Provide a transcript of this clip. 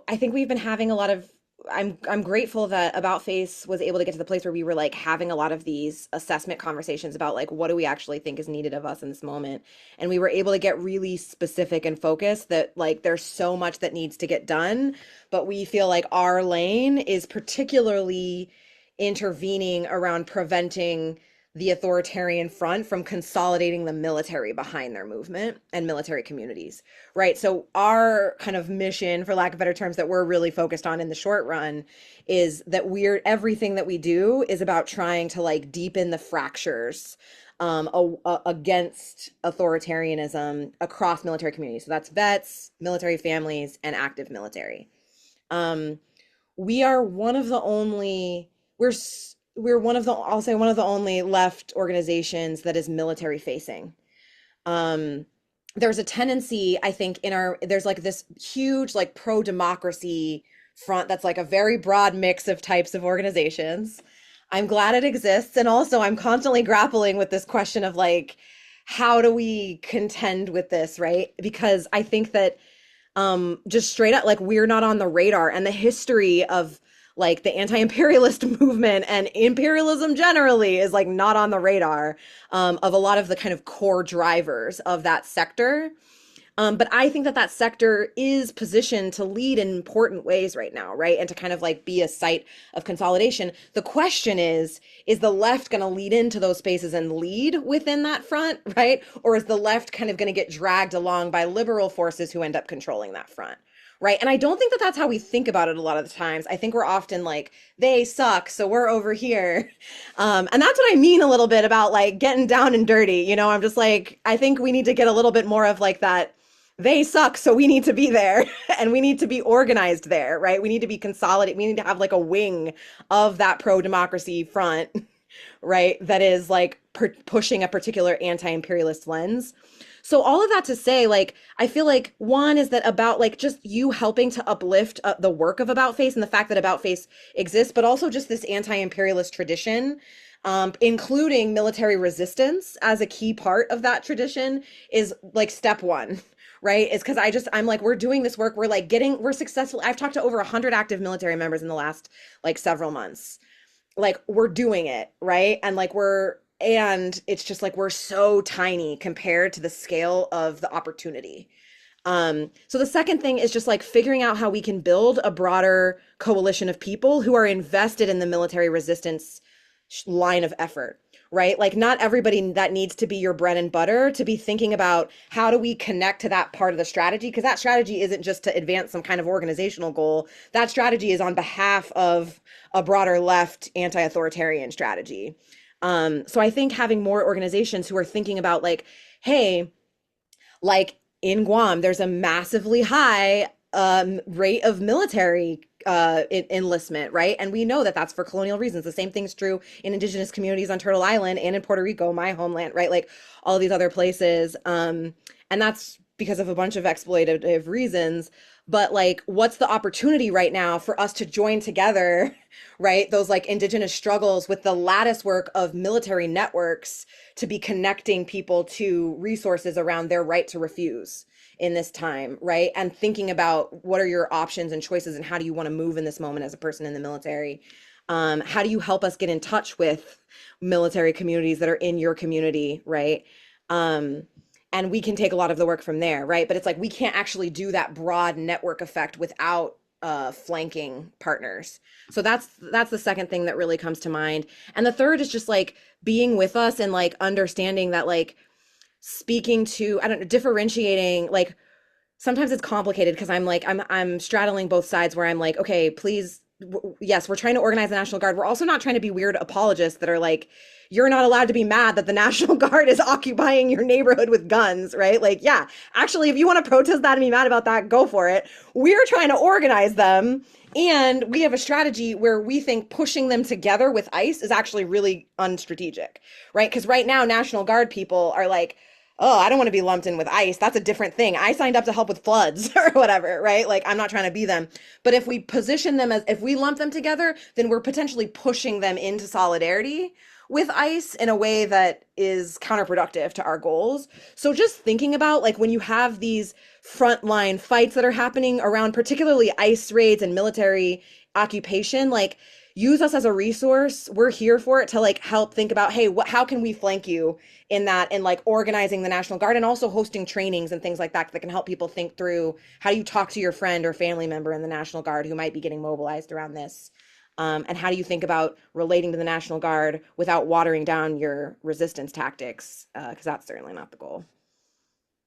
I think we've been having a lot of I'm grateful that About Face was able to get to the place where we were like having a lot of these assessment conversations about like what do we actually think is needed of us in this moment. And we were able to get really specific and focused that like there's so much that needs to get done, but we feel like our lane is particularly intervening around preventing the authoritarian front from consolidating the military behind their movement and military communities, right? So our kind of mission, for lack of better terms, that we're really focused on in the short run is that everything that we do is about trying to like deepen the fractures against authoritarianism across military communities. So that's vets, military families, and active military. Um, we are one of the only we're one of the I'll say one of the only left organizations that is military facing. Um, there's a tendency, I think, there's like this huge like pro-democracy front that's like a very broad mix of types of organizations. I'm glad it exists, and also I'm constantly grappling with this question of like how do we contend with this, right? Because I think that just straight up like we're not on the radar, and the history of like the anti-imperialist movement and imperialism generally is like not on the radar of a lot of the kind of core drivers of that sector. But I think that that sector is positioned to lead in important ways right now, right? And to kind of like be a site of consolidation. The question is the left going to lead into those spaces and lead within that front, right? Or is the left kind of going to get dragged along by liberal forces who end up controlling that front? Right. And I don't think that that's how we think about it a lot of the times. I think we're often like, they suck, so we're over here. And that's what I mean a little bit about like getting down and dirty. You know, I'm just like, I think we need to get a little bit more of like that they suck, so we need to be there and we need to be organized there, right? We need to be consolidated. We need to have like a wing of that pro-democracy front, right? That is like pushing a particular anti-imperialist lens. So all of that to say, like, I feel like one is that about like just you helping to uplift the work of About Face and the fact that About Face exists, but also just this anti-imperialist tradition, including military resistance as a key part of that tradition is like step one. Right. Is because I'm like, we're doing this work. We're successful. I've talked to over 100 active military members in the last like several months. Like we're doing it. Right. And it's just like we're so tiny compared to the scale of the opportunity. So the second thing is just like figuring out how we can build a broader coalition of people who are invested in the military resistance line of effort, right? Like not everybody that needs to be your bread and butter to be thinking about how do we connect to that part of the strategy? Because that strategy isn't just to advance some kind of organizational goal. That strategy is on behalf of a broader left anti-authoritarian strategy. So I think having more organizations who are thinking about like, hey, like in Guam, there's a massively high rate of military enlistment, right? And we know that that's for colonial reasons. The same thing's true in indigenous communities on Turtle Island and in Puerto Rico, my homeland, right? Like all these other places. And that's because of a bunch of exploitative reasons. But like, what's the opportunity right now for us to join together, right? Those like indigenous struggles with the lattice work of military networks to be connecting people to resources around their right to refuse in this time, right? And thinking about what are your options and choices and how do you want to move in this moment as a person in the military? How do you help us get in touch with military communities that are in your community, right? And we can take a lot of the work from there, right? But it's like we can't actually do that broad network effect without flanking partners. So that's the second thing that really comes to mind. And the third is just like being with us and like understanding that like speaking to, I don't know, differentiating, like sometimes it's complicated because I'm straddling both sides where I'm like, okay, please, yes, we're trying to organize the National Guard. We're also not trying to be weird apologists that are like, you're not allowed to be mad that the National Guard is occupying your neighborhood with guns, right? Like, yeah, actually, if you want to protest that and be mad about that, go for it. We're trying to organize them. And we have a strategy where we think pushing them together with ICE is actually really unstrategic, right? Because right now, National Guard people are like, oh, I don't want to be lumped in with ICE. That's a different thing. I signed up to help with floods or whatever, right? Like, I'm not trying to be them. But if we lump them together, then we're potentially pushing them into solidarity with ICE in a way that is counterproductive to our goals. So just thinking about like when you have these frontline fights that are happening around particularly ICE raids and military occupation, like use us as a resource. We're here for it to like help think about, hey, how can we flank you in that, and like organizing the National Guard and also hosting trainings and things like that that can help people think through how do you talk to your friend or family member in the National Guard who might be getting mobilized around this. And how do you think about relating to the National Guard without watering down your resistance tactics? Because that's certainly not the goal.